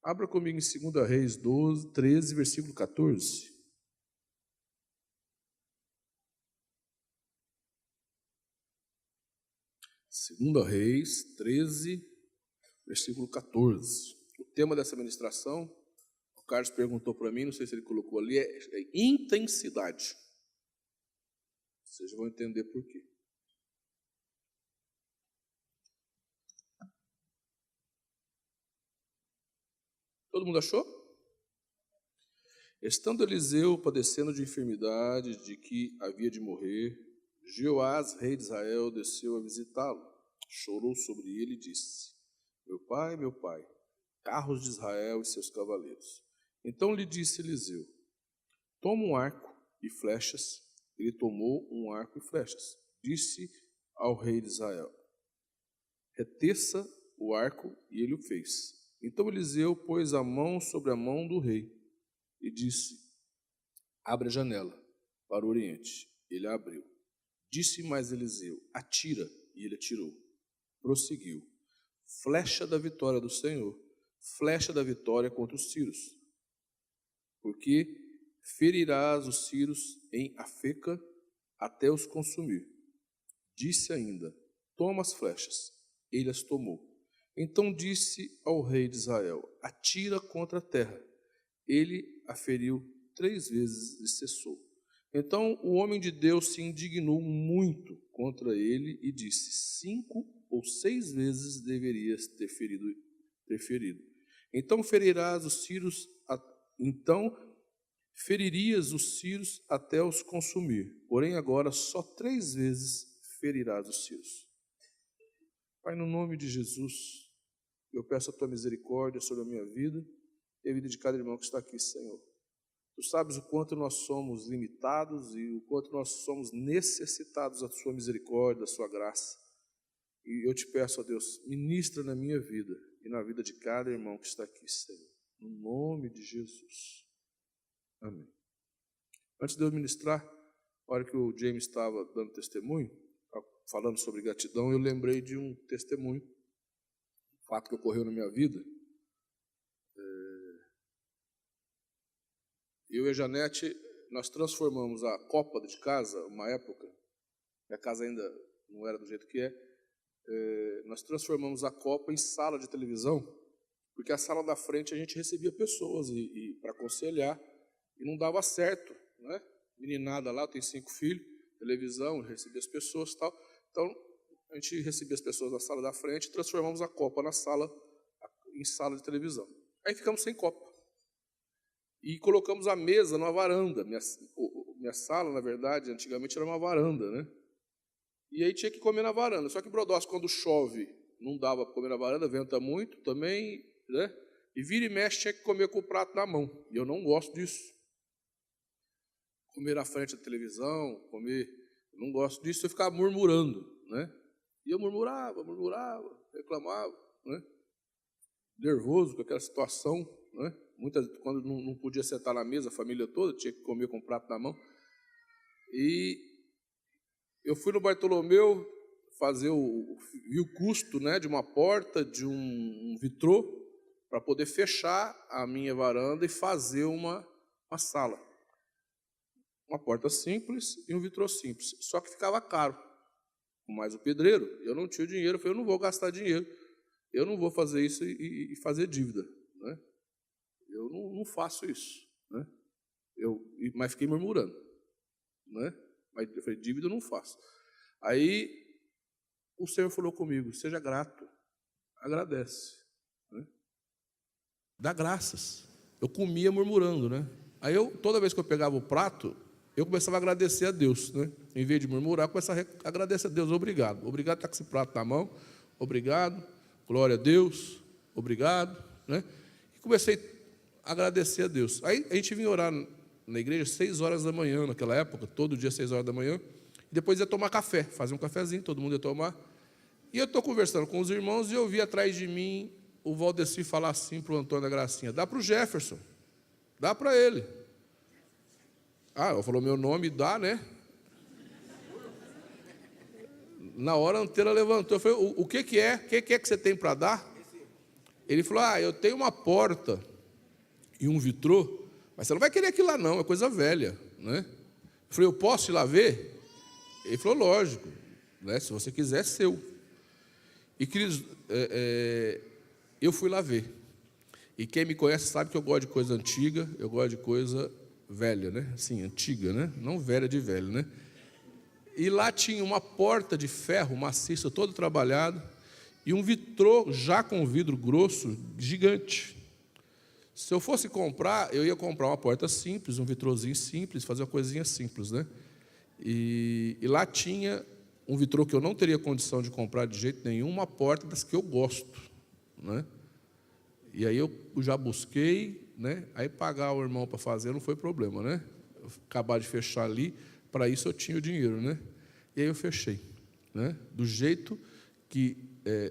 Abra comigo em 2 Reis 13, versículo 14. 2 Reis 13, versículo 14. O tema dessa ministração, o Carlos perguntou para mim, não sei se ele colocou ali, é intensidade. Vocês vão entender por quê. Todo mundo achou? Estando Eliseu padecendo de enfermidade, de que havia de morrer, Jeoás, rei de Israel, desceu a visitá-lo, chorou sobre ele e disse: meu pai, carros de Israel e seus cavaleiros. Então lhe disse Eliseu: toma um arco e flechas. Ele tomou um arco e flechas. Disse ao rei de Israel: reteça o arco, e ele o fez. Então Eliseu pôs a mão sobre a mão do rei e disse: abre a janela para o oriente. Ele a abriu. Disse mais Eliseu: atira, e ele atirou. Prosseguiu: flecha da vitória do Senhor, flecha da vitória contra os sírios, porque ferirás os sírios em Afeca até os consumir. Disse ainda: toma as flechas. Ele as tomou. Então disse ao rei de Israel: atira contra a terra. Ele a feriu 3 vezes e cessou. Então o homem de Deus se indignou muito contra ele e disse: 5 ou 6 vezes deverias ter ferido. Então feririas os sírios até os consumir. Porém agora só 3 vezes ferirás os sírios. Pai, no nome de Jesus, eu peço a tua misericórdia sobre a minha vida e a vida de cada irmão que está aqui, Senhor. Tu sabes o quanto nós somos limitados e o quanto nós somos necessitados da sua misericórdia, da sua graça. E eu te peço, ó Deus, ministra na minha vida e na vida de cada irmão que está aqui, Senhor. No nome de Jesus. Amém. Antes de eu ministrar, a hora que o James estava dando testemunho, falando sobre gratidão, eu lembrei de um testemunho, um fato que ocorreu na minha vida. Eu e a Janete, nós transformamos a copa de casa, uma época, a casa ainda não era do jeito que nós transformamos a copa em sala de televisão, porque a sala da frente a gente recebia pessoas e para aconselhar, e não dava certo, né? Meninada lá, eu tenho 5 filhos, televisão, recebia as pessoas e tal. Então, a gente recebia as pessoas na sala da frente e transformamos a copa em sala de televisão. Aí ficamos sem copa. E colocamos a mesa numa varanda. Minha sala, na verdade, antigamente era uma varanda, né? E aí tinha que comer na varanda. Só que em Brodowski, quando chove, não dava para comer na varanda, venta muito também, né? E vira e mexe, tinha que comer com o prato na mão. E eu não gosto disso. Comer na frente da televisão, eu não gosto disso, eu ficava murmurando, né? E eu murmurava, reclamava, né? Nervoso com aquela situação, né? Quando não podia sentar na mesa, a família toda tinha que comer com o prato na mão. E eu fui no Bartolomeu vi o custo, né, de uma porta, de um vitrô, para poder fechar a minha varanda e fazer uma sala. Uma porta simples e um vitrô simples. Só que ficava caro. Mas o pedreiro, eu não tinha dinheiro, eu falei: eu não vou gastar dinheiro, eu não vou fazer isso e fazer dívida, né? Eu não faço isso, né? Mas fiquei murmurando, né? Mas eu falei: dívida eu não faço. Aí o Senhor falou comigo: seja grato, agradece, né? Dá graças. Eu comia murmurando, né? Aí toda vez que eu pegava o prato, eu começava a agradecer a Deus, né? Em vez de murmurar, eu começava a agradecer a Deus. Obrigado por estar com esse prato na mão. Obrigado, glória a Deus, obrigado, né? E comecei a agradecer a Deus. Aí a gente vinha orar na igreja 6 horas da manhã, naquela época, todo dia 6 horas da manhã, e depois ia tomar café, fazer um cafezinho, todo mundo ia tomar. E eu estou conversando com os irmãos e eu vi atrás de mim o Valdeci falar assim para o Antônio da Gracinha: dá para o Jefferson, dá para ele. Eu falou meu nome, dá, né? Na hora a antena levantou. Eu falei: o que é? O que é que você tem para dar? Ele falou, eu tenho uma porta e um vitrô, mas você não vai querer aquilo lá não, é coisa velha, né? Eu falei, eu posso ir lá ver? Ele falou, lógico, né? Se você quiser, é seu. E, queridos, eu fui lá ver. E quem me conhece sabe que eu gosto de coisa antiga, eu gosto de coisa velha, né? Assim, antiga, né? Não velha de velho, né? E lá tinha uma porta de ferro maciço, todo trabalhado, e um vitrô já com vidro grosso, gigante. Se eu fosse comprar, eu ia comprar uma porta simples, um vitrôzinho simples, fazer uma coisinha simples, né? E lá tinha um vitrô que eu não teria condição de comprar de jeito nenhum, uma porta das que eu gosto, né? E aí eu já busquei, né? Aí pagar o irmão para fazer não foi problema, né? Eu acabar de fechar ali, para isso eu tinha o dinheiro, né? E aí eu fechei, né? Do jeito que,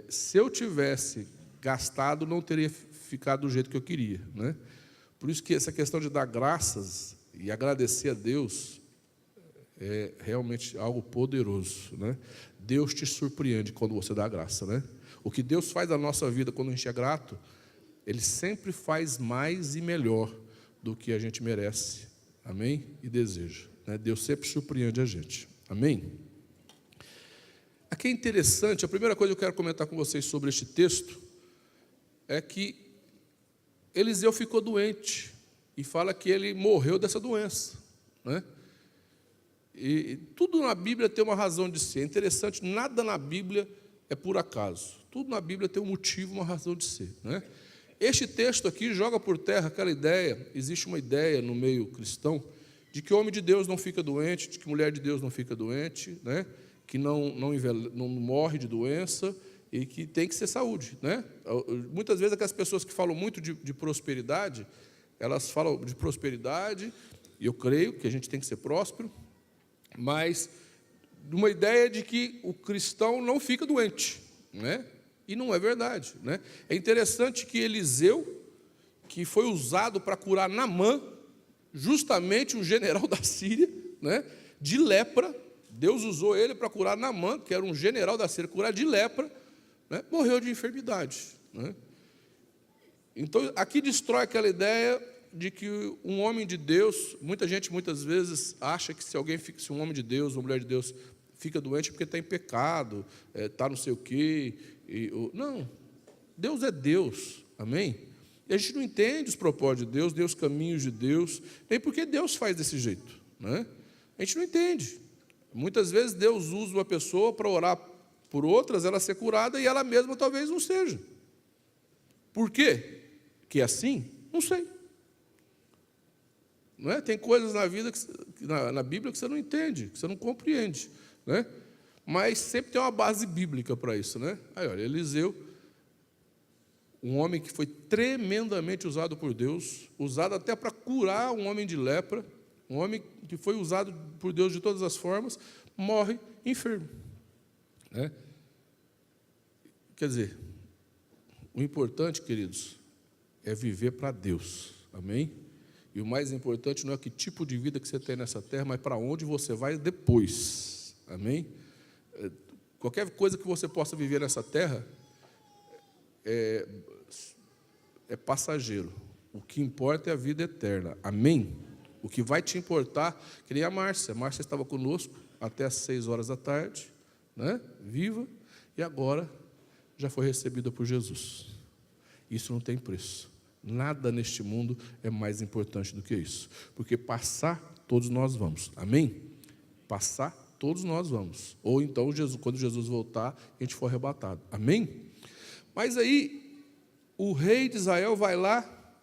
se eu tivesse gastado, não teria ficado do jeito que eu queria, né? Por isso que essa questão de dar graças e agradecer a Deus é realmente algo poderoso, né? Deus te surpreende quando você dá graça, né? O que Deus faz na nossa vida quando a gente é grato, Ele sempre faz mais e melhor do que a gente merece, amém? E deseja, né? Deus sempre surpreende a gente, amém? Aqui é interessante, a primeira coisa que eu quero comentar com vocês sobre este texto é que Eliseu ficou doente e fala que ele morreu dessa doença, né? E tudo na Bíblia tem uma razão de ser. É interessante, nada na Bíblia é por acaso. Tudo na Bíblia tem um motivo, uma razão de ser, né? Este texto aqui joga por terra aquela ideia, existe uma ideia no meio cristão, de que homem de Deus não fica doente, de que mulher de Deus não fica doente, né? Que não morre de doença e que tem que ser saúde, né? Muitas vezes aquelas pessoas que falam muito de prosperidade, elas falam de prosperidade, e eu creio que a gente tem que ser próspero, mas de uma ideia de que o cristão não fica doente, né? E não é verdade, né? É interessante que Eliseu, que foi usado para curar Naamã, justamente um general da Síria, né? De lepra, Deus usou ele para curar Naamã, que era um general da Síria, curar de lepra, né? Morreu de enfermidade, né? Então, aqui destrói aquela ideia de que um homem de Deus, muita gente muitas vezes acha que se um homem de Deus, uma mulher de Deus fica doente porque está em pecado, está não sei o quê. Não, Deus é Deus, amém? E a gente não entende os propósitos de Deus, nem os caminhos de Deus, nem porque Deus faz desse jeito, né? A gente não entende. Muitas vezes Deus usa uma pessoa para orar por outras, ela ser curada, e ela mesma talvez não seja. Por quê? Que é assim? Não sei. Não é? Tem coisas na vida, na Bíblia, que você não entende, que você não compreende, né? Mas sempre tem uma base bíblica para isso, né? Aí, olha, Eliseu, um homem que foi tremendamente usado por Deus, usado até para curar um homem de lepra, um homem que foi usado por Deus de todas as formas, morre enfermo, né? Quer dizer, o importante, queridos, é viver para Deus, amém? E o mais importante não é que tipo de vida que você tem nessa terra, mas para onde você vai depois, amém? Qualquer coisa que você possa viver nessa terra é passageiro. O que importa é a vida eterna, amém? O que vai te importar, que nem a Márcia estava conosco até às 6 horas da tarde, né? Viva, e agora já foi recebida por Jesus. Isso não tem preço. Nada neste mundo é mais importante do que isso. Porque passar, todos nós vamos. Amém? Passar, todos nós vamos. Ou então, quando Jesus voltar, a gente for arrebatado. Amém? Mas aí, o rei de Israel vai lá,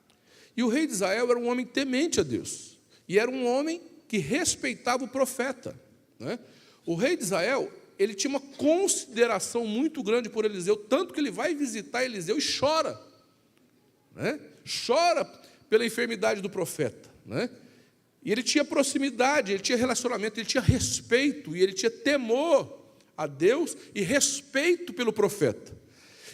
e o rei de Israel era um homem temente a Deus. E era um homem que respeitava o profeta, né? O rei de Israel, ele tinha uma consideração muito grande por Eliseu, tanto que ele vai visitar Eliseu e chora, né? Chora pela enfermidade do profeta, né? E ele tinha proximidade, ele tinha relacionamento, ele tinha respeito, e ele tinha temor a Deus e respeito pelo profeta.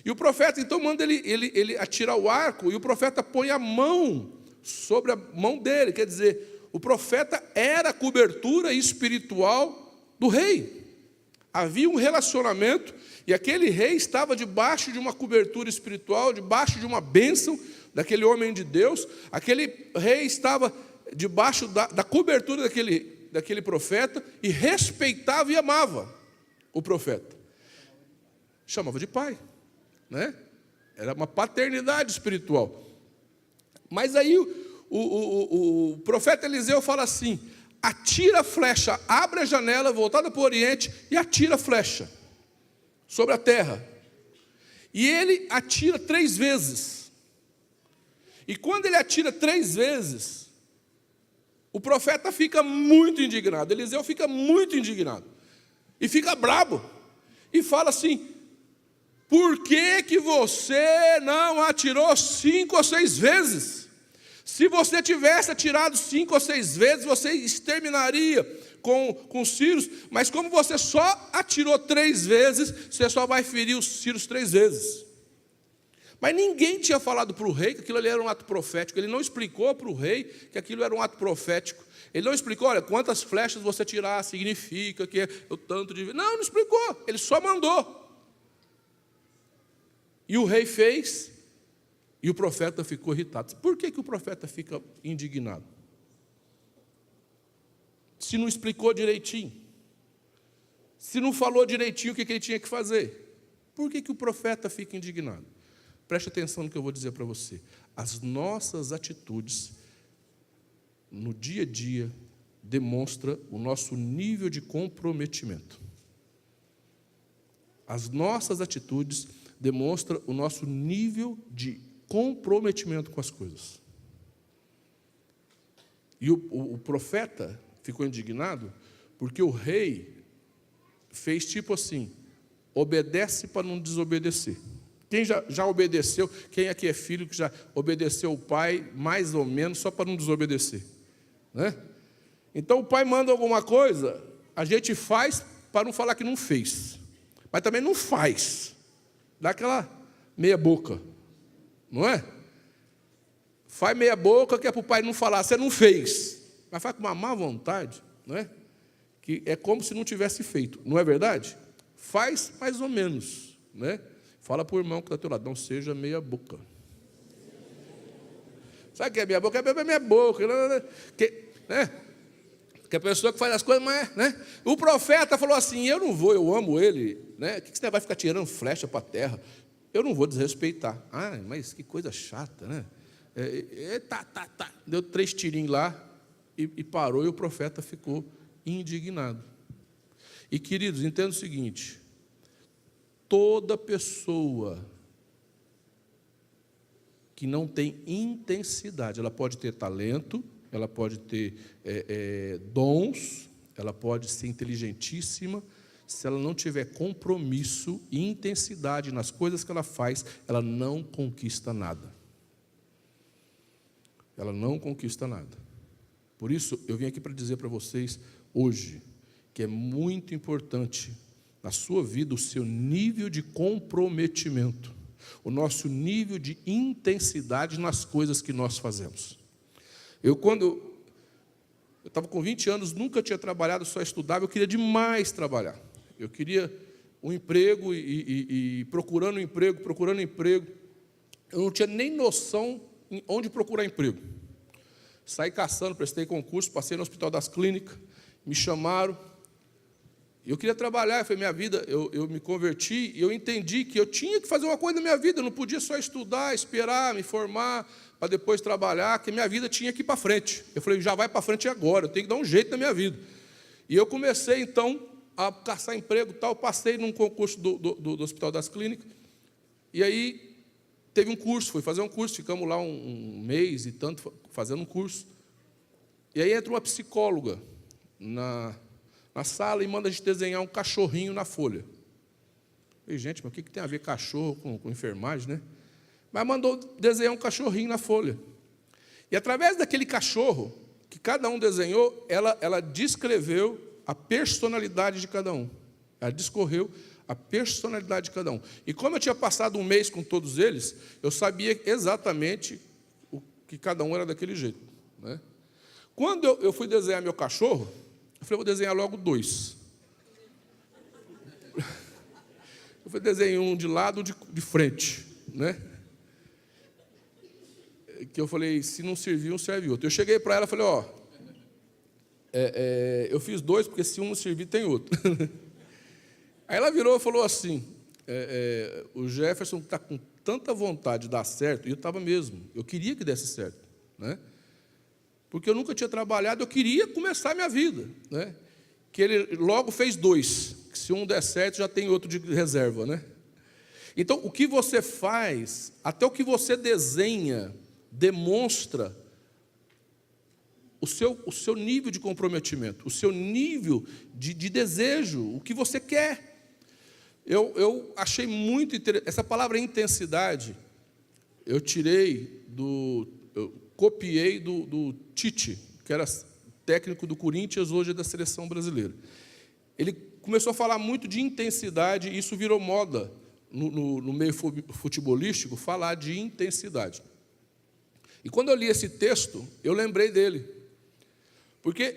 E o profeta, então, manda ele atirar o arco, e o profeta põe a mão sobre a mão dele, quer dizer, o profeta era a cobertura espiritual do rei. Havia um relacionamento, e aquele rei estava debaixo de uma cobertura espiritual, debaixo de uma bênção daquele homem de Deus. Aquele rei estava debaixo da cobertura daquele profeta e respeitava e amava o profeta. Chamava de pai, né? Era uma paternidade espiritual. Mas aí o profeta Eliseu fala assim: atira a flecha, abre a janela voltada para o oriente e atira a flecha sobre a terra. E ele atira 3 vezes. E quando ele atira 3 vezes, o profeta fica muito indignado. Eliseu fica muito indignado. E fica brabo. E fala assim: por que você não atirou 5 ou 6 vezes? Se você tivesse atirado 5 ou 6 vezes, você exterminaria com os sírios. Mas como você só atirou 3 vezes, você só vai ferir os sírios 3 vezes. Mas ninguém tinha falado para o rei que aquilo ali era um ato profético. Ele não explicou para o rei que aquilo era um ato profético. Ele não explicou: olha, quantas flechas você tirar significa que é o tanto de... Não explicou. Ele só mandou. E o rei fez, e o profeta ficou irritado. Por que o profeta fica indignado? Se não explicou direitinho, se não falou direitinho o que ele tinha que fazer, por que o profeta fica indignado? Preste atenção no que eu vou dizer para você. As nossas atitudes, no dia a dia, demonstram o nosso nível de comprometimento. As nossas atitudes demonstra o nosso nível de comprometimento com as coisas. E o profeta ficou indignado porque o rei fez tipo assim: obedece para não desobedecer. Quem já obedeceu, quem aqui é filho que já obedeceu o pai, mais ou menos, só para não desobedecer, né? Então o pai manda alguma coisa, a gente faz para não falar que não fez, mas também não faz. Dá aquela meia boca, não é? Faz meia boca que é para o pai não falar, você não fez. Mas faz com uma má vontade, não é? Que é como se não tivesse feito, não é verdade? Faz mais ou menos, né? Fala para o irmão que está ao teu lado: não seja meia boca. Sabe o que é meia boca? É meia boca, né? Que a pessoa que faz as coisas, mas, né? O profeta falou assim: eu não vou, eu amo ele, né? Que você vai ficar tirando flecha para a terra? Eu não vou desrespeitar. Ah, mas que coisa chata, né? Tá. Deu 3 tirinhos lá e parou, e o profeta ficou indignado. E, queridos, entenda o seguinte: toda pessoa que não tem intensidade, ela pode ter talento, ela pode ter dons, ela pode ser inteligentíssima, se ela não tiver compromisso e intensidade nas coisas que ela faz, ela não conquista nada. Ela não conquista nada. Por isso, eu vim aqui para dizer para vocês, hoje, que é muito importante na sua vida o seu nível de comprometimento, o nosso nível de intensidade nas coisas que nós fazemos. Quando eu estava com 20 anos, nunca tinha trabalhado, só estudava, eu queria demais trabalhar. Eu queria um emprego e procurando emprego. Eu não tinha nem noção em onde procurar emprego. Saí caçando, prestei concurso, passei no Hospital das Clínicas, me chamaram. Eu queria trabalhar, foi minha vida, eu me converti e eu entendi que eu tinha que fazer uma coisa na minha vida, eu não podia só estudar, esperar, me formar, para depois trabalhar, que minha vida tinha que ir para frente. Eu falei: já vai para frente agora, eu tenho que dar um jeito na minha vida. E eu comecei, então, a caçar emprego, tal, passei num concurso do Hospital das Clínicas, e aí teve um curso, fui fazer um curso, ficamos lá um mês e tanto fazendo um curso. E aí entra uma psicóloga na sala e manda a gente desenhar um cachorrinho na folha. Eu falei: gente, mas o que tem a ver cachorro com enfermagem, né? Mas mandou desenhar um cachorrinho na folha. E através daquele cachorro, que cada um desenhou, ela descreveu a personalidade de cada um. Ela discorreu a personalidade de cada um. E como eu tinha passado um mês com todos eles, eu sabia exatamente o que cada um era daquele jeito, né? Quando eu fui desenhar meu cachorro, eu falei: vou desenhar logo 2. Eu desenhei um de lado, de frente, né? Que eu falei, se não servir um, serve outro. Eu cheguei para ela e falei, eu fiz 2, porque se um não servir, tem outro. Aí ela virou e falou assim, o Jefferson está com tanta vontade de dar certo, e eu estava mesmo, eu queria que desse certo, né? Porque eu nunca tinha trabalhado, eu queria começar a minha vida, né? Que ele logo fez 2, que se um der certo, já tem outro de reserva, né? Então, o que você faz, até o que você desenha, demonstra o seu nível de comprometimento, o seu nível de desejo, o que você quer. Eu achei muito interessante, essa palavra intensidade, eu copiei do Tite, que era técnico do Corinthians, hoje é da seleção brasileira. Ele começou a falar muito de intensidade, e isso virou moda no meio futebolístico, falar de intensidade. E quando eu li esse texto, eu lembrei dele, porque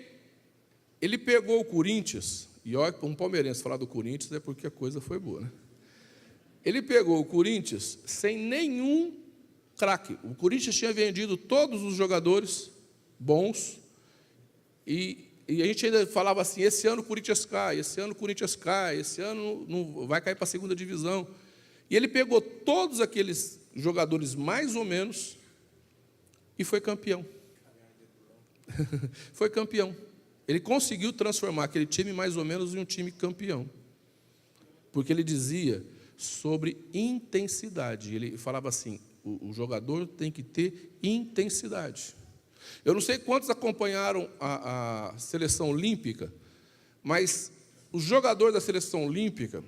ele pegou o Corinthians, e olha, um palmeirense falar do Corinthians é porque a coisa foi boa, né? Ele pegou o Corinthians sem nenhum craque. O Corinthians tinha vendido todos os jogadores bons, e a gente ainda falava assim, esse ano o Corinthians cai, esse ano o Corinthians cai, esse ano não vai cair para a segunda divisão. E ele pegou todos aqueles jogadores mais ou menos e foi campeão. Foi campeão. Ele conseguiu transformar aquele time mais ou menos em um time campeão. Porque ele dizia sobre intensidade. Ele falava assim, o jogador tem que ter intensidade. Eu não sei quantos acompanharam a seleção olímpica, mas o jogador da seleção olímpica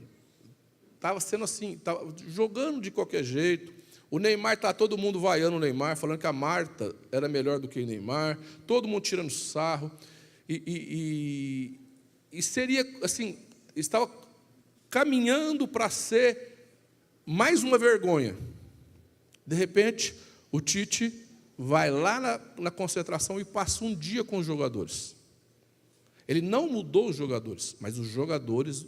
estava sendo assim, estava jogando de qualquer jeito. O Neymar, está todo mundo vaiando o Neymar, falando que a Marta era melhor do que o Neymar, todo mundo tirando sarro. E seria, assim, estava caminhando para ser mais uma vergonha. De repente, o Tite vai lá na concentração e passa um dia com os jogadores. Ele não mudou os jogadores, mas os jogadores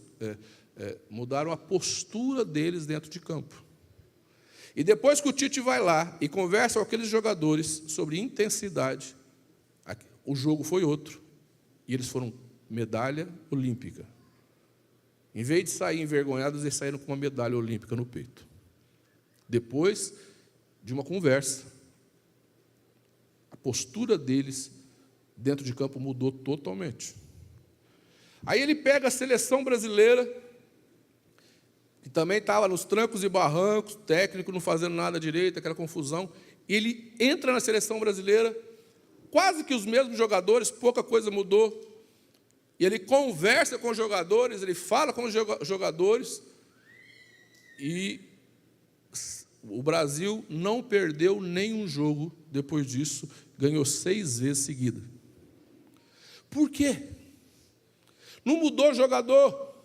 mudaram a postura deles dentro de campo. E depois que o Tite vai lá e conversa com aqueles jogadores sobre intensidade, o jogo foi outro. E eles foram medalha olímpica. Em vez de sair envergonhados, eles saíram com uma medalha olímpica no peito. Depois de uma conversa, a postura deles dentro de campo mudou totalmente. Aí ele pega a seleção brasileira, que também estava nos trancos e barrancos, técnico não fazendo nada direito, aquela confusão. E ele entra na seleção brasileira, quase que os mesmos jogadores, pouca coisa mudou. E ele conversa com os jogadores, ele fala com os jogadores, e o Brasil não perdeu nenhum jogo depois disso, ganhou 6 vezes seguida. Por quê? Não mudou o jogador,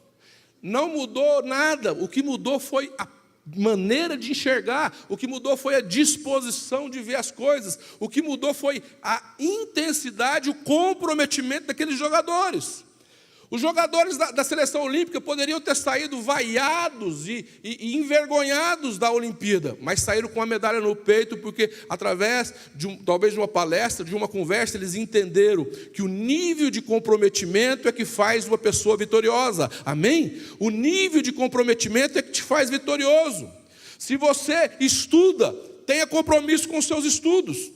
não mudou nada, o que mudou foi a maneira de enxergar, o que mudou foi a disposição de ver as coisas, o que mudou foi a intensidade, o comprometimento daqueles jogadores. Os jogadores da seleção olímpica poderiam ter saído vaiados e envergonhados da Olimpíada, mas saíram com a medalha no peito, porque através, talvez de uma palestra, de uma conversa, eles entenderam que o nível de comprometimento é que faz uma pessoa vitoriosa. Amém? O nível de comprometimento é que te faz vitorioso. Se você estuda, tenha compromisso com os seus estudos.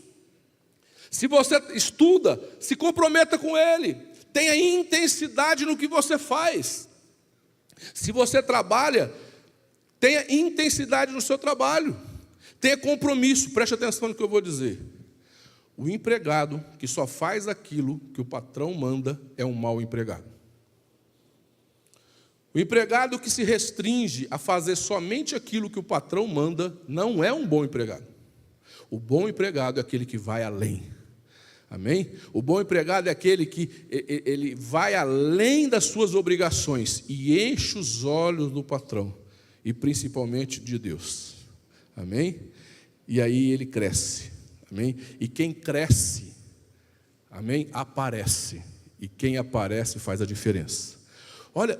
Se você estuda, se comprometa com ele. Tenha intensidade no que você faz. Se você trabalha, tenha intensidade no seu trabalho. Tenha compromisso, preste atenção no que eu vou dizer. O empregado que só faz aquilo que o patrão manda é um mau empregado. O empregado que se restringe a fazer somente aquilo que o patrão manda não é um bom empregado. O bom empregado é aquele que vai além. Amém? O bom empregado é aquele que ele vai além das suas obrigações e enche os olhos do patrão e principalmente de Deus. Amém? E aí ele cresce. Amém? E quem cresce, amém, aparece. E quem aparece faz a diferença.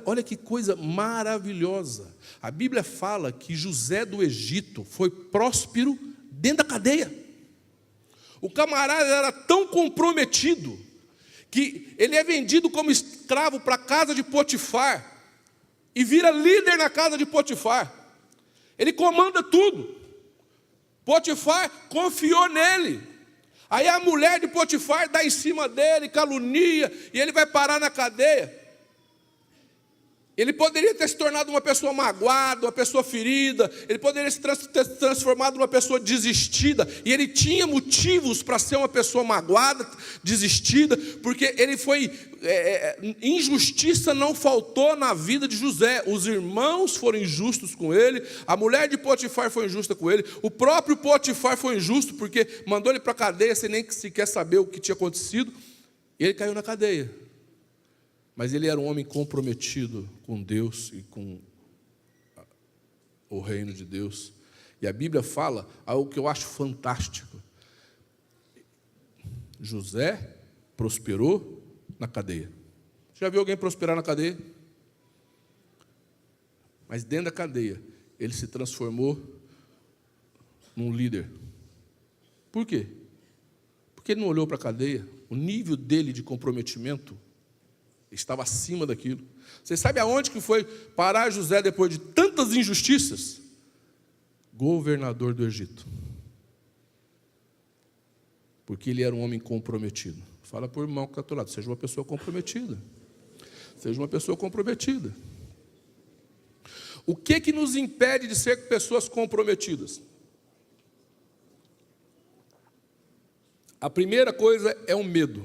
Olha que coisa maravilhosa. A Bíblia fala que José do Egito foi próspero dentro da cadeia. O camarada era tão comprometido que ele é vendido como escravo para a casa de Potifar e vira líder na casa de Potifar. Ele comanda tudo. Potifar confiou nele. Aí a mulher de Potifar dá em cima dele, calunia, e ele vai parar na cadeia. Ele poderia ter se tornado uma pessoa magoada, uma pessoa ferida, ele poderia ter se transformado numa pessoa desistida, e ele tinha motivos para ser uma pessoa magoada, desistida, porque ele foi, injustiça não faltou na vida de José. Os irmãos foram injustos com ele, a mulher de Potifar foi injusta com ele, o próprio Potifar foi injusto, porque mandou ele para a cadeia sem nem sequer saber o que tinha acontecido, e ele caiu na cadeia. Mas ele era um homem comprometido com Deus e com o reino de Deus. E a Bíblia fala algo que eu acho fantástico. José prosperou na cadeia. Já viu alguém prosperar na cadeia? Mas dentro da cadeia, ele se transformou num líder. Por quê? Porque ele não olhou para a cadeia. O nível dele de comprometimento estava acima daquilo. Você sabe aonde que foi parar José depois de tantas injustiças? Governador do Egito. Porque ele era um homem comprometido. Fala para o irmão que está do lado, seja uma pessoa comprometida. Seja uma pessoa comprometida. O que nos impede de ser pessoas comprometidas? A primeira coisa é o medo.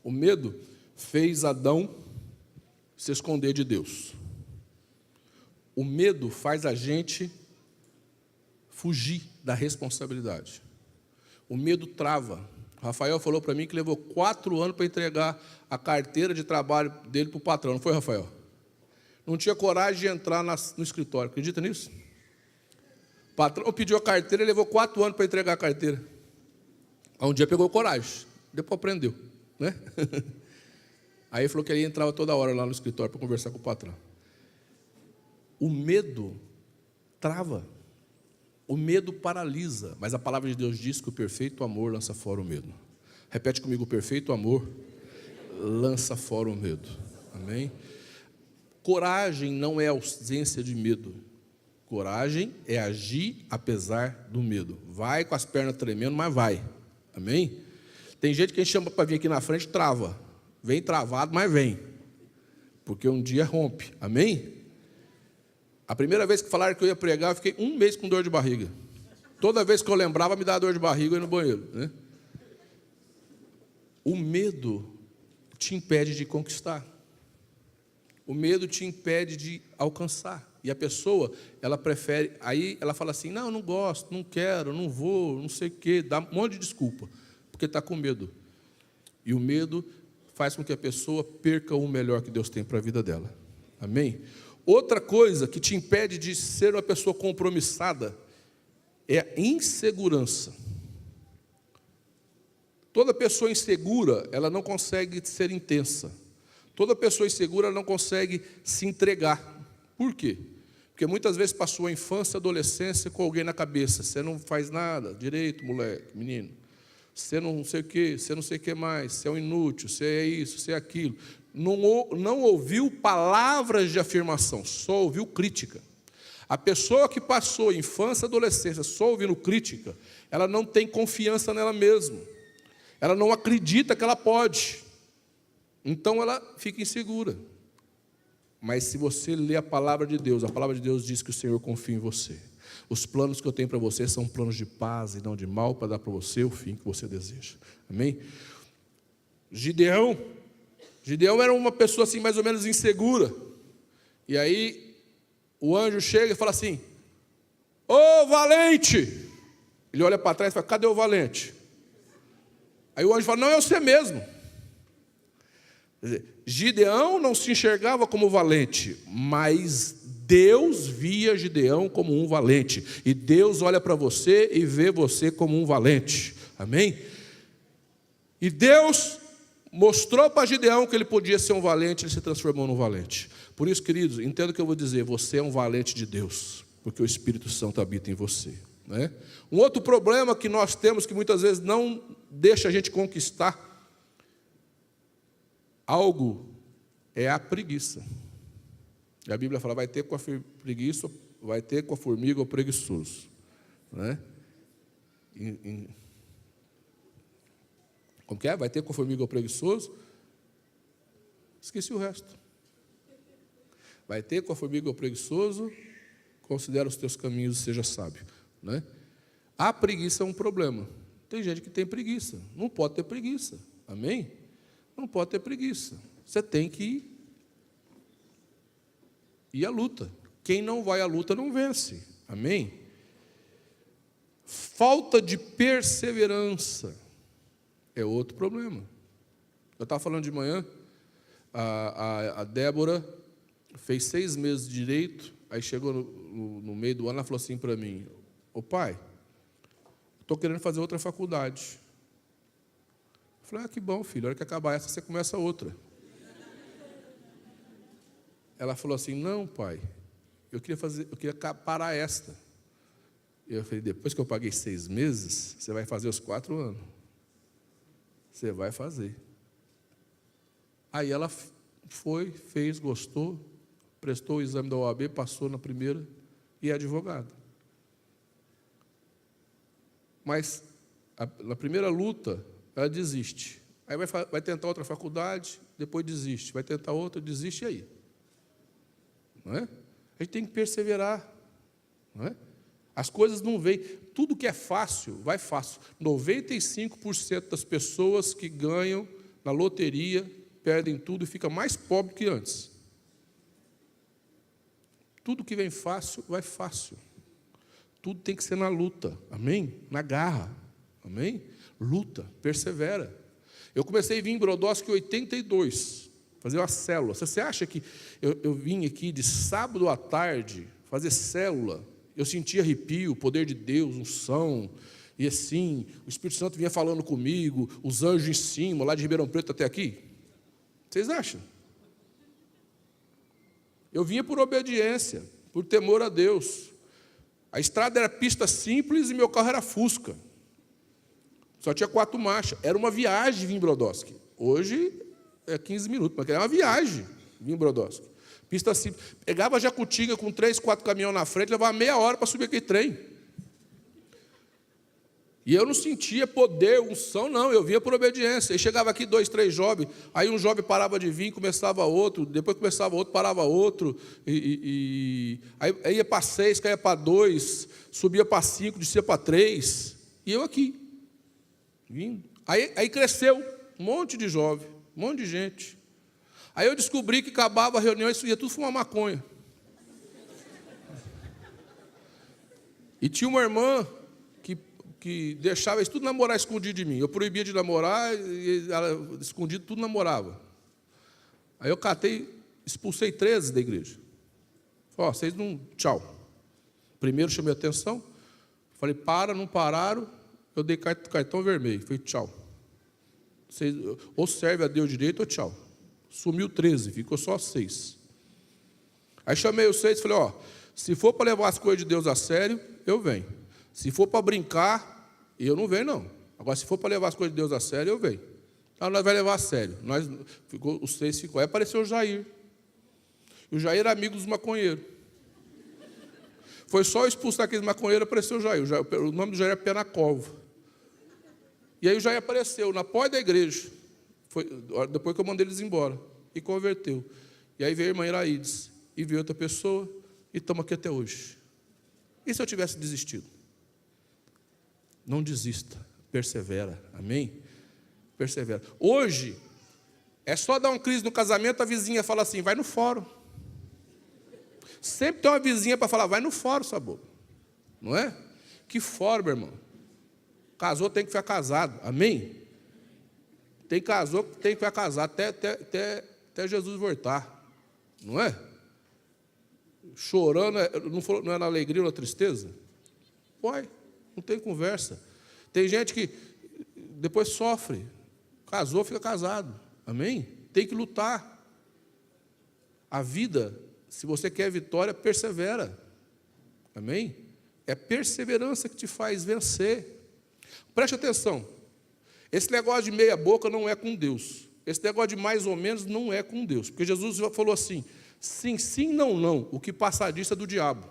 O medo fez Adão se esconder de Deus. O medo faz a gente fugir da responsabilidade. O medo trava. Rafael falou para mim que levou 4 anos para entregar a carteira de trabalho dele para o patrão. Não foi, Rafael? Não tinha coragem de entrar no escritório. Acredita nisso? O patrão pediu a carteira e levou 4 anos para entregar a carteira. Aí um dia pegou coragem. Depois aprendeu, né? Aí falou que ele entrava toda hora lá no escritório para conversar com o patrão. O medo trava. O medo paralisa. Mas a palavra de Deus diz que o perfeito amor lança fora o medo. Repete comigo: o perfeito amor lança fora o medo. Amém? Coragem não é ausência de medo. Coragem é agir apesar do medo. Vai com as pernas tremendo, mas vai. Amém? Tem gente que a gente chama para vir aqui na frente, trava. Vem travado, mas vem. Porque um dia rompe. Amém? A primeira vez que falaram que eu ia pregar, eu fiquei 1 mês com dor de barriga. Toda vez que eu lembrava, me dava dor de barriga, eu ia no banheiro, né? O medo te impede de conquistar. O medo te impede de alcançar. E a pessoa, ela prefere, aí ela fala assim, não, eu não gosto, não quero, não vou, não sei o quê, dá um monte de desculpa, porque está com medo. E o medo faz com que a pessoa perca o melhor que Deus tem para a vida dela. Amém? Outra coisa que te impede de ser uma pessoa compromissada é a insegurança. Toda pessoa insegura, ela não consegue ser intensa. Toda pessoa insegura, ela não consegue se entregar. Por quê? Porque muitas vezes passou a infância, a adolescência com alguém na cabeça. Você não faz nada direito, moleque, menino. Você não sei o quê, você não sei o que mais, você é um inútil, você é isso, você é aquilo. Não ouviu palavras de afirmação, só ouviu crítica. A pessoa que passou a infância e adolescência só ouvindo crítica, ela não tem confiança nela mesma. Ela não acredita que ela pode. Então ela fica insegura. Mas se você ler a palavra de Deus diz que o Senhor confia em você. Os planos que eu tenho para você são planos de paz e não de mal, para dar para você o fim que você deseja. Amém? Gideão era uma pessoa assim mais ou menos insegura. E aí o anjo chega e fala assim: ô valente! Ele olha para trás e fala: cadê o valente? Aí o anjo fala: não, é você mesmo. Quer dizer, Gideão não se enxergava como valente, mas Deus via Gideão como um valente. E Deus olha para você e vê você como um valente. Amém? E Deus mostrou para Gideão que ele podia ser um valente, ele se transformou num valente. Por isso, queridos, entenda o que eu vou dizer, você é um valente de Deus, porque o Espírito Santo habita em você, né? Um outro problema que nós temos, que muitas vezes não deixa a gente conquistar algo, é a preguiça. A Bíblia fala, vai ter com a preguiça, vai ter com a formiga o preguiçoso, né? Como que é? Vai ter com a formiga o preguiçoso? Esqueci o resto. Vai ter com a formiga o preguiçoso, considera os teus caminhos e seja sábio, né? A preguiça é um problema. Tem gente que tem preguiça. Não pode ter preguiça. Amém? Não pode ter preguiça. Você tem que ir à luta. Quem não vai à luta não vence. Amém? Falta de perseverança é outro problema. Eu estava falando de manhã, a Débora fez 6 meses de direito, aí chegou no meio do ano, ela falou assim para mim, ô pai, estou querendo fazer outra faculdade. Eu falei, que bom, filho, a hora que acabar essa, você começa outra. Ela falou assim, não, pai, eu queria parar esta. Eu falei, depois que eu paguei 6 meses, você vai fazer os 4 anos. Você vai fazer. Aí ela foi, fez, gostou, prestou o exame da OAB, passou na primeira e é advogada. Mas na primeira luta, ela desiste. Aí vai tentar outra faculdade, depois desiste. Vai tentar outra, desiste, e aí? Não é? A gente tem que perseverar. Não é? As coisas não vêm. Tudo que é fácil, vai fácil. 95% das pessoas que ganham na loteria perdem tudo e ficam mais pobres que antes. Tudo que vem fácil, vai fácil. Tudo tem que ser na luta, amém? Na garra, amém? Luta, persevera. Eu comecei a vir em Brodowski em 82, fazer uma célula. Você acha que eu vim aqui de sábado à tarde fazer célula? Eu sentia arrepio, o poder de Deus, unção, e assim, o Espírito Santo vinha falando comigo, os anjos em cima, lá de Ribeirão Preto até aqui. Vocês acham? Eu vinha por obediência, por temor a Deus. A estrada era pista simples e meu carro era Fusca. Só tinha 4 marchas. Era uma viagem vir em Brodowski. Hoje é 15 minutos, mas era uma viagem vir em Brodowski. Pista simples. Pegava a Jacutinga com 3, 4 caminhões na frente, levava meia hora para subir aquele trem. E eu não sentia poder, unção, não, eu vinha por obediência. E chegava aqui 2, 3 jovens, aí um jovem parava de vir, começava outro, depois começava outro, parava outro, aí ia para 6, caía para 2, subia para 5, descia para 3, e eu aqui, vindo. Aí cresceu um monte de jovem, um monte de gente. Aí eu descobri que acabava a reunião e ia tudo fumar maconha. E tinha uma irmã que deixava isso tudo namorar escondido de mim. Eu proibia de namorar, e ela, escondido, tudo namorava. Aí eu expulsei 13 da igreja. Vocês não... Tchau. Primeiro chamei a atenção, falei, não pararam, eu dei cartão vermelho. Falei, tchau. Vocês, ou serve a Deus direito ou tchau. Sumiu 13, ficou só 6. Aí chamei os 6 e falei, se for para levar as coisas de Deus a sério, eu venho. Se for para brincar, eu não venho, não. Agora, se for para levar as coisas de Deus a sério, eu venho. Então, nós vamos levar a sério. Os 6 ficou. Aí apareceu o Jair. E o Jair era amigo dos maconheiros. Foi só expulsar aqueles maconheiros, apareceu o Jair. O nome do Jair é Pé na Cova. E aí o Jair apareceu na porta da igreja. Foi depois que eu mandei eles embora. E converteu. E aí veio a irmã Iraídes. E veio outra pessoa. E estamos aqui até hoje. E se eu tivesse desistido? Não desista, persevera, amém? Persevera. Hoje, é só dar uma crise no casamento, a vizinha fala assim, vai no fórum. Sempre tem uma vizinha para falar, vai no fórum, sabor. Não é? Que fórum, meu irmão? Casou, tem que ficar casado, amém? Casou, tem que ficar casado até Jesus voltar, não é? Chorando, não é na alegria ou na tristeza? Vai. Não tem conversa. Tem gente que depois sofre. Casou, fica casado. Amém? Tem que lutar. A vida, se você quer vitória, persevera. Amém? É perseverança que te faz vencer. Preste atenção. Esse negócio de meia boca não é com Deus. Esse negócio de mais ou menos não é com Deus. Porque Jesus falou assim, sim, sim, não, não. O que passar disso é do diabo.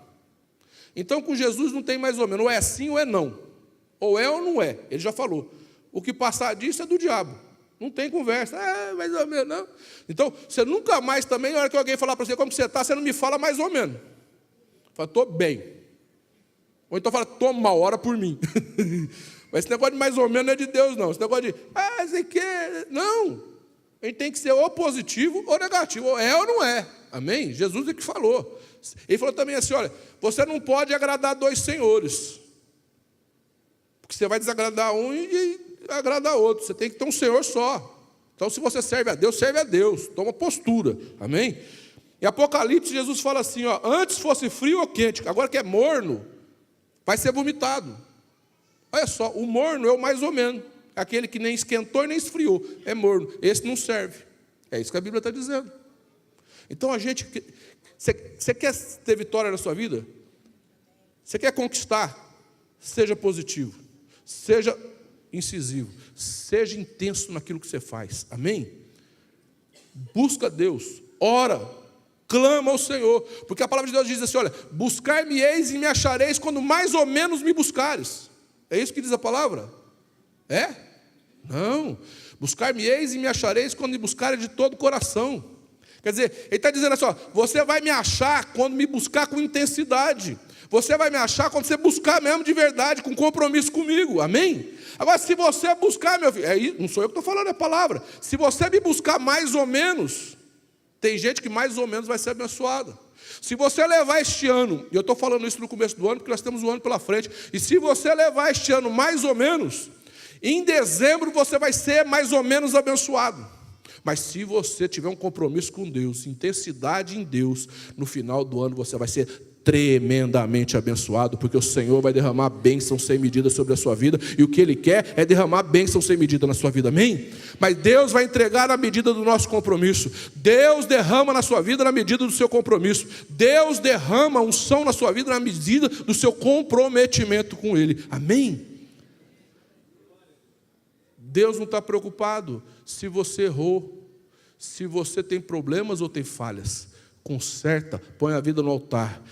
Então, com Jesus não tem mais ou menos. Ou é sim ou é não. Ou é ou não é. Ele já falou. O que passar disso é do diabo. Não tem conversa. É, mais ou menos, não. Então, você nunca mais também, na hora que alguém falar para você como você está, você não me fala mais ou menos. Fala, estou bem. Ou então fala, estou mal, ora por mim. Mas esse negócio de mais ou menos não é de Deus, não. Esse negócio de, sei que... Não. A gente tem que ser ou positivo ou negativo. Ou é ou não é. Amém? Jesus é que falou. Ele falou também assim, olha, você não pode agradar 2 senhores. Porque você vai desagradar um e agradar outro. Você tem que ter um Senhor só. Então, se você serve a Deus, serve a Deus. Toma postura. Amém? Em Apocalipse, Jesus fala assim, ó, antes fosse frio ou quente, agora que é morno, vai ser vomitado. Olha só, o morno é o mais ou menos. Aquele que nem esquentou e nem esfriou. É morno. Esse não serve. É isso que a Bíblia está dizendo. Então, a gente... Você quer ter vitória na sua vida? Você quer conquistar? Seja positivo. Seja incisivo. Seja intenso naquilo que você faz. Amém? Busca Deus. Ora. Clama ao Senhor. Porque a palavra de Deus diz assim, olha, buscar-me-eis e me achareis quando mais ou menos me buscares. É isso que diz a palavra? É? Não. Buscar-me-eis e me achareis quando me buscares de todo o coração. Quer dizer, ele está dizendo assim, ó, você vai me achar quando me buscar com intensidade. Você vai me achar quando você buscar mesmo de verdade, com compromisso comigo. Amém? Agora, se você buscar, meu filho, não sou eu que estou falando, é a palavra. Se você me buscar mais ou menos, tem gente que mais ou menos vai ser abençoada. Se você levar este ano, e eu estou falando isso no começo do ano, porque nós temos um ano pela frente, e se você levar este ano mais ou menos, em dezembro você vai ser mais ou menos abençoado. Mas se você tiver um compromisso com Deus, intensidade em Deus, no final do ano você vai ser tremendamente abençoado, porque o Senhor vai derramar bênção sem medida sobre a sua vida, e o que Ele quer é derramar bênção sem medida na sua vida, amém? Mas Deus vai entregar na medida do nosso compromisso. Deus derrama na sua vida na medida do seu compromisso. Deus derrama unção na sua vida na medida do seu comprometimento com Ele, amém? Deus não está preocupado se você errou, se você tem problemas ou tem falhas. Conserta, põe a vida no altar,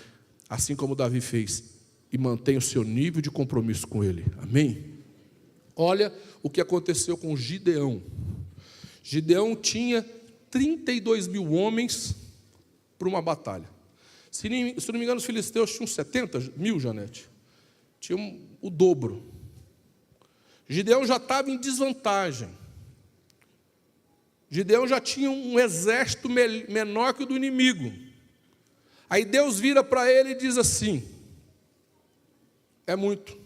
assim como Davi fez, e mantenha o seu nível de compromisso com Ele. Amém? Olha o que aconteceu com Gideão. Gideão tinha 32 mil homens para uma batalha. Se não me engano, os filisteus tinham 70 mil, Janete. Tinham o dobro. Gideão já estava em desvantagem. Gideão já tinha um exército menor que o do inimigo. Aí Deus vira para ele e diz assim, é muito.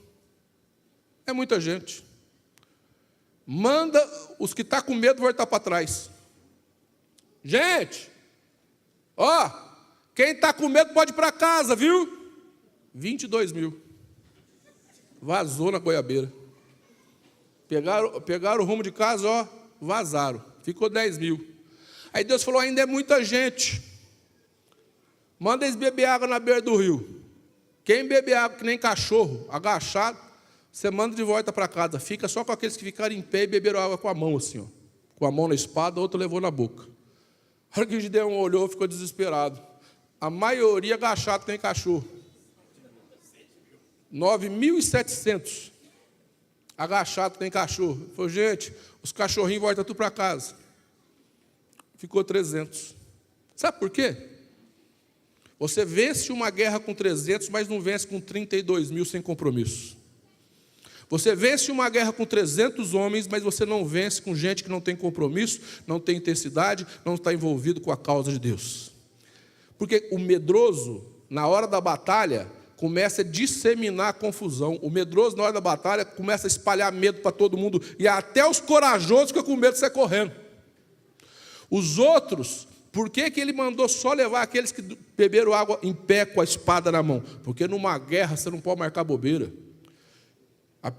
É muita gente. Manda os que estão com medo voltar para trás. Gente, ó, quem está com medo pode ir para casa, viu? 22 mil. Vazou na goiabeira. Pegaram o rumo de casa, ó, vazaram. Ficou 10 mil. Aí Deus falou, ainda é muita gente. Manda eles beber água na beira do rio. Quem beber água que nem cachorro, agachado, você manda de volta para casa. Fica só com aqueles que ficaram em pé e beberam água com a mão assim, ó. Com a mão na espada, a outra levou na boca. A hora que o Gideão olhou, ficou desesperado. A maioria agachado que nem cachorro. 9.700. Agachado, tem cachorro. Falou, gente, os cachorrinhos voltam tudo para casa. Ficou 300. Sabe por quê? Você vence uma guerra com 300, mas não vence com 32 mil sem compromisso. Você vence uma guerra com 300 homens, mas você não vence com gente que não tem compromisso, não tem intensidade, não está envolvido com a causa de Deus. Porque o medroso, na hora da batalha, começa a disseminar a confusão. O medroso, na hora da batalha, começa a espalhar medo para todo mundo. E até os corajosos ficam com medo de sair correndo. Os outros, por que ele mandou só levar aqueles que beberam água em pé com a espada na mão? Porque numa guerra você não pode marcar bobeira.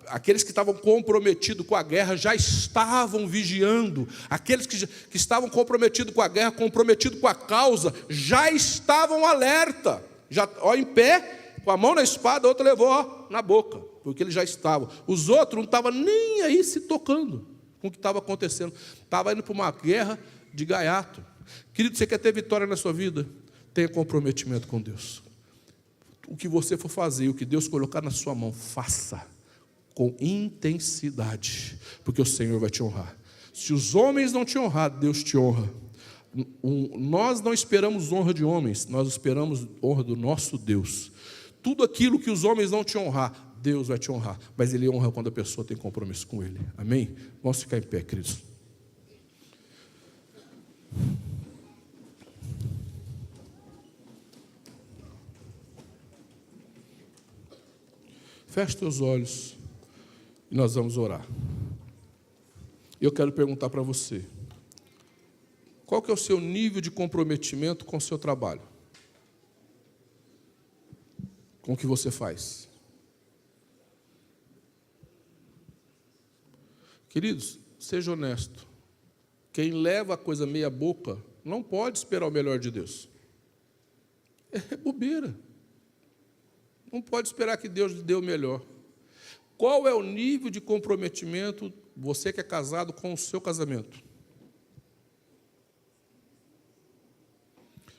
Aqueles que estavam comprometidos com a guerra já estavam vigiando. Aqueles que estavam comprometidos com a guerra, comprometidos com a causa, já estavam alerta. Já, em pé, com a mão na espada, outro levou na boca, porque eles já estavam. Os outros não estavam nem aí se tocando com o que estava acontecendo. Estava indo para uma guerra de gaiato. Querido, você quer ter vitória na sua vida? Tenha comprometimento com Deus. O que você for fazer, o que Deus colocar na sua mão, faça com intensidade, porque o Senhor vai te honrar. Se os homens não te honrar, Deus te honra. Nós não esperamos honra de homens, nós esperamos honra do nosso Deus. Tudo aquilo que os homens não te honrar, Deus vai te honrar, mas Ele honra quando a pessoa tem compromisso com Ele. Amém? Vamos ficar em pé, queridos. Feche teus olhos e nós vamos orar. Eu quero perguntar para você, qual que é o seu nível de comprometimento com o seu trabalho? Com o que você faz? Queridos, seja honesto. Quem leva a coisa meia boca não pode esperar o melhor de Deus. É bobeira. Não pode esperar que Deus lhe dê o melhor. Qual é o nível de comprometimento, você que é casado, com o seu casamento?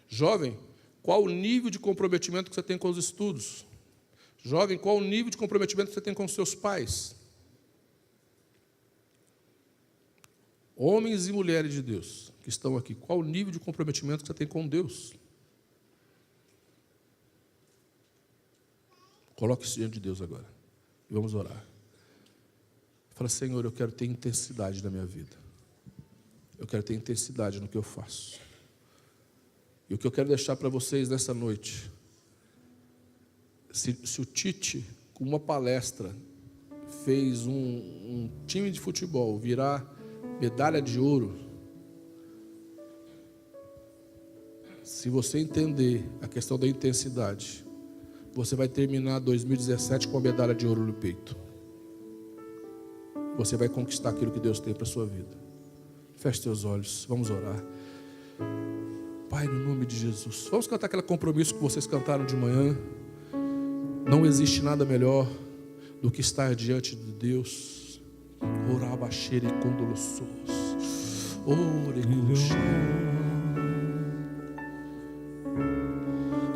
Jovem, qual o nível de comprometimento que você tem com os estudos? Jovem, qual o nível de comprometimento que você tem com os seus pais? Homens e mulheres de Deus que estão aqui, qual o nível de comprometimento que você tem com Deus? Coloque isso diante de Deus agora. E vamos orar. Fala, Senhor, eu quero ter intensidade na minha vida. Eu quero ter intensidade no que eu faço. E o que eu quero deixar para vocês nessa noite, se o Tite, com uma palestra, fez um time de futebol virar medalha de ouro, se você entender a questão da intensidade, você vai terminar 2017 com a medalha de ouro no peito. Você vai conquistar aquilo que Deus tem para a sua vida. Feche seus olhos, vamos orar. Pai, no nome de Jesus, vamos cantar aquele compromisso que vocês cantaram de manhã. Não existe nada melhor do que estar diante de Deus. Orabaxere condolossos.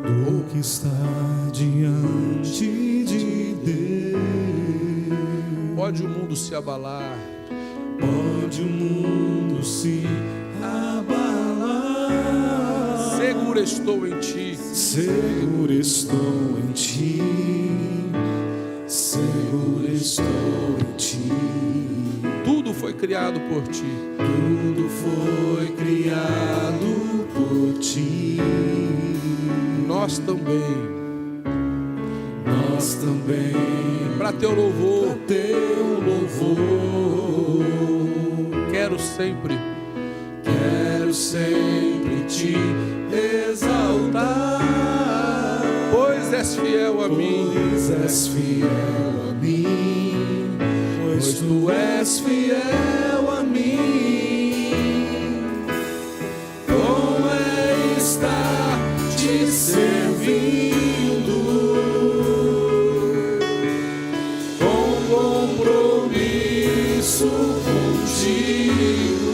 Do que está diante de Deus. Pode o mundo se abalar, pode o mundo se abalar. Seguro estou em ti, seguro estou em ti, seguro estou em ti. Tudo foi criado por ti, tudo foi criado por ti. Nós também, para teu louvor, quero sempre te exaltar, pois és fiel a mim, pois tu és fiel a mim. Como é estar te servindo com compromisso contigo.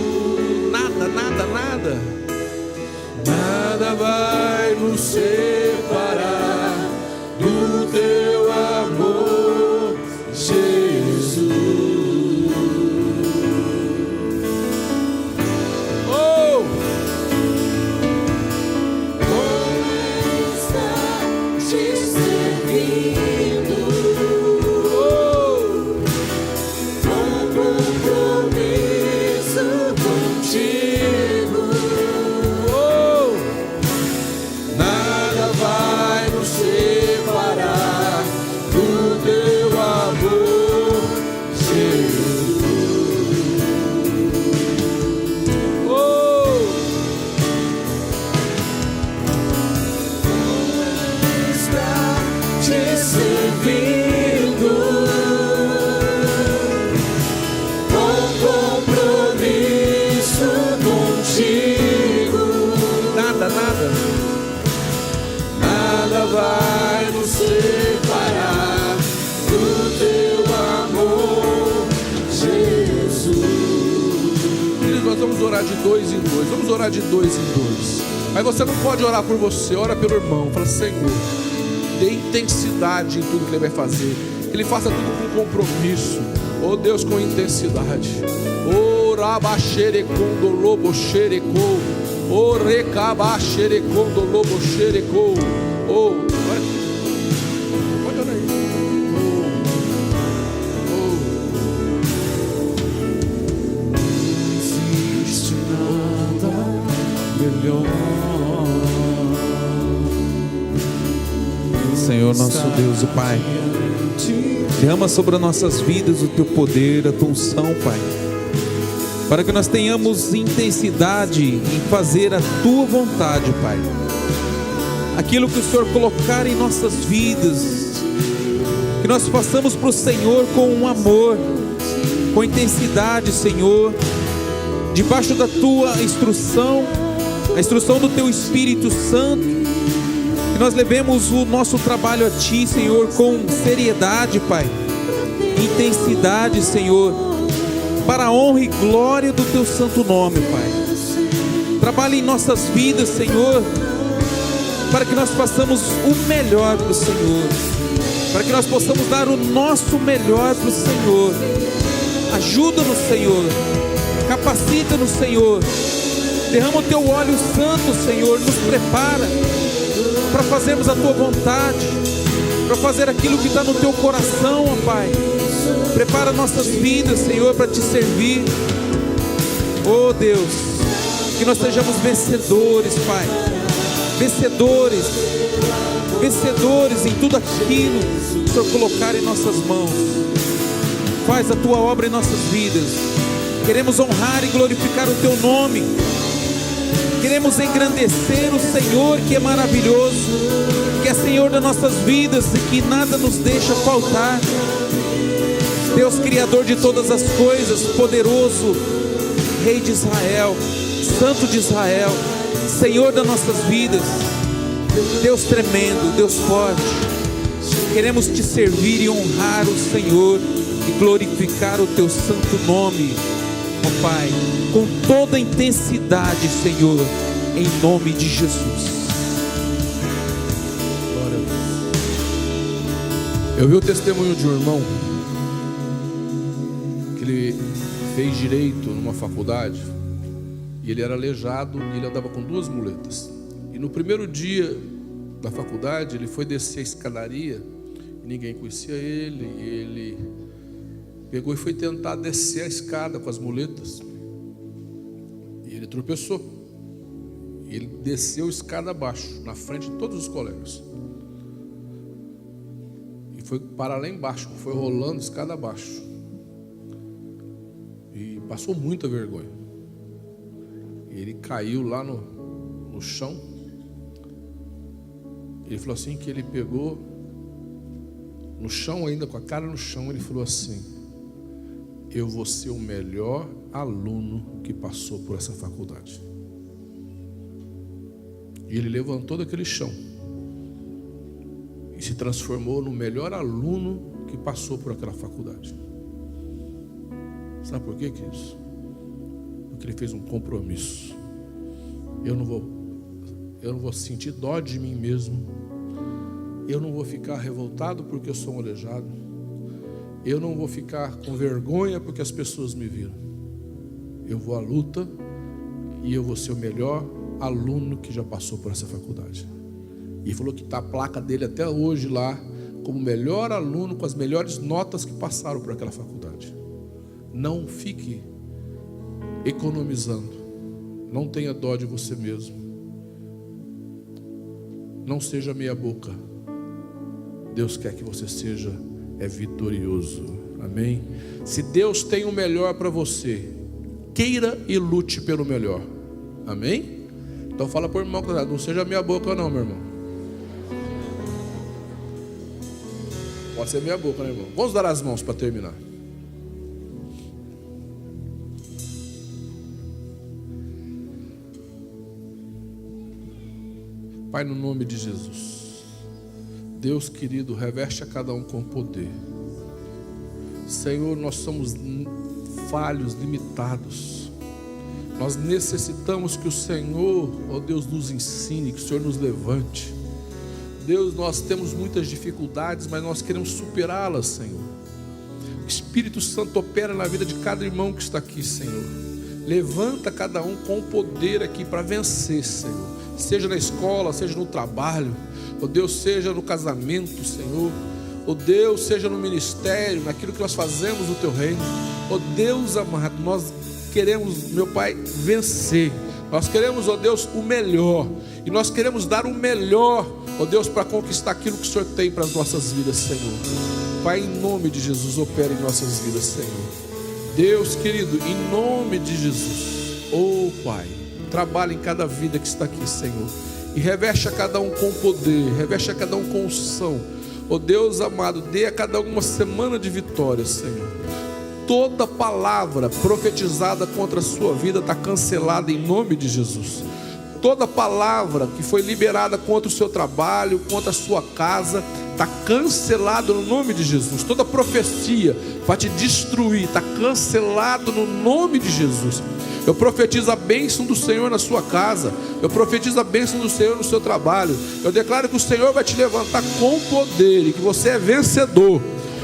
Nada vai nos separar do teu amor, Jesus. Oh! Como está te servindo, com compromisso contigo. Nada nós vamos orar de 2 em 2. Vamos orar de 2 em 2. Aí você não pode orar por você, ora pelo irmão. Fala: Senhor, dê intensidade em tudo que ele vai fazer. Que ele faça tudo com compromisso. Oh Deus, com intensidade. Oh rabaxerecondo lobo xerecou. Oh recabaxerecondo lobo xerecou. Oh, pode orar aí. Existe nada melhor. Senhor, nosso Deus e Pai, derrama sobre as nossas vidas o Teu poder, a Tua unção, Pai, para que nós tenhamos intensidade em fazer a Tua vontade, Pai. Aquilo que o Senhor colocar em nossas vidas, que nós façamos para o Senhor com um amor, com intensidade, Senhor, debaixo da Tua instrução, a instrução do Teu Espírito Santo. Que nós levemos o nosso trabalho a Ti, Senhor, com seriedade, Pai, intensidade, Senhor, para a honra e glória do Teu santo nome, Pai. Trabalhe em nossas vidas, Senhor, para que nós façamos o melhor para o Senhor, para que nós possamos dar o nosso melhor para o Senhor. Ajuda-nos, Senhor, capacita-nos, Senhor, derrama o Teu óleo santo, Senhor, nos prepara para fazermos a Tua vontade, para fazer aquilo que está no Teu coração, ó Pai. Prepara nossas vidas, Senhor, para Te servir. Oh Deus, que nós sejamos vencedores, Pai, vencedores, vencedores em tudo aquilo que o Senhor colocar em nossas mãos. Faz a Tua obra em nossas vidas. Queremos honrar e glorificar o Teu nome. Queremos engrandecer o Senhor, que é maravilhoso, que é Senhor das nossas vidas e que nada nos deixa faltar. Deus Criador de todas as coisas, poderoso, Rei de Israel, Santo de Israel, Senhor das nossas vidas, Deus tremendo, Deus forte. Queremos Te servir e honrar o Senhor e glorificar o Teu santo nome, ó Pai, com toda a intensidade, Senhor, em nome de Jesus. Eu vi o testemunho de um irmão que ele fez direito numa faculdade e ele era aleijado e ele andava com 2 muletas. E no primeiro dia da faculdade ele foi descer a escadaria e ninguém conhecia ele, e ele pegou e foi tentar descer a escada com as muletas e ele tropeçou. E ele desceu a escada abaixo, na frente de todos os colegas. E foi para lá embaixo, foi rolando escada abaixo. E passou muita vergonha. E ele caiu lá no chão. Ele falou assim que ele pegou no chão ainda, com a cara no chão, ele falou assim: eu vou ser o melhor aluno que passou por essa faculdade. E ele levantou daquele chão e se transformou no melhor aluno que passou por aquela faculdade. Sabe por quê, queridos? Porque ele fez um compromisso. Eu não vou sentir dó de mim mesmo. Eu não vou ficar revoltado porque eu sou um aleijado. Eu não vou ficar com vergonha porque as pessoas me viram. Eu vou à luta e eu vou ser o melhor aluno que já passou por essa faculdade. E falou que está a placa dele até hoje lá como melhor aluno, com as melhores notas que passaram por aquela faculdade. Não fique economizando. Não tenha dó de você mesmo. Não seja meia boca. Deus quer que você seja vitorioso. Amém? Se Deus tem o melhor para você, queira e lute pelo melhor. Amém? Então fala para o irmão, não seja meia boca não, meu irmão. Pode ser meia boca, né, irmão? Vamos dar as mãos para terminar. Pai, no nome de Jesus, Deus querido, reveste a cada um com poder. Senhor, nós somos falhos, limitados, Nós necessitamos que o Senhor, ó Deus, nos ensine, que o Senhor nos levante. Deus, nós temos muitas dificuldades, mas nós queremos superá-las, Senhor. O Espírito Santo opera na vida de cada irmão que está aqui, Senhor. Levanta cada um com o poder aqui para vencer, Senhor. Seja na escola, seja no trabalho, ó Deus, seja no casamento, Senhor. Ó Deus, seja no ministério, naquilo que nós fazemos no Teu reino. Ó Deus amado, nós queremos, meu Pai, vencer. Nós queremos, ó Deus, o melhor. E nós queremos dar o melhor, ó Deus, para conquistar aquilo que o Senhor tem para as nossas vidas, Senhor. Pai, em nome de Jesus, opera em nossas vidas, Senhor. Deus querido, em nome de Jesus, oh Pai, trabalha em cada vida que está aqui, Senhor. E reveste a cada um com poder, reveste a cada um com unção. Oh Deus amado, dê a cada um uma semana de vitória, Senhor. Toda palavra profetizada contra a sua vida está cancelada em nome de Jesus. Toda palavra que foi liberada contra o seu trabalho, contra a sua casa, está cancelado no nome de Jesus. Toda profecia para te destruir está cancelado no nome de Jesus. Eu profetizo a bênção do Senhor na sua casa. Eu profetizo a bênção do Senhor no seu trabalho. Eu declaro que o Senhor vai te levantar com poder e que você é vencedor.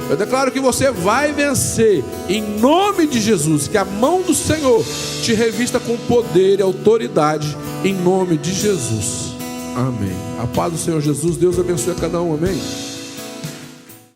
Eu declaro que você vai vencer em nome de Jesus. Que a mão do Senhor te revista com poder e autoridade em nome de Jesus. Amém. A paz do Senhor Jesus. Deus abençoe a cada um. Amém.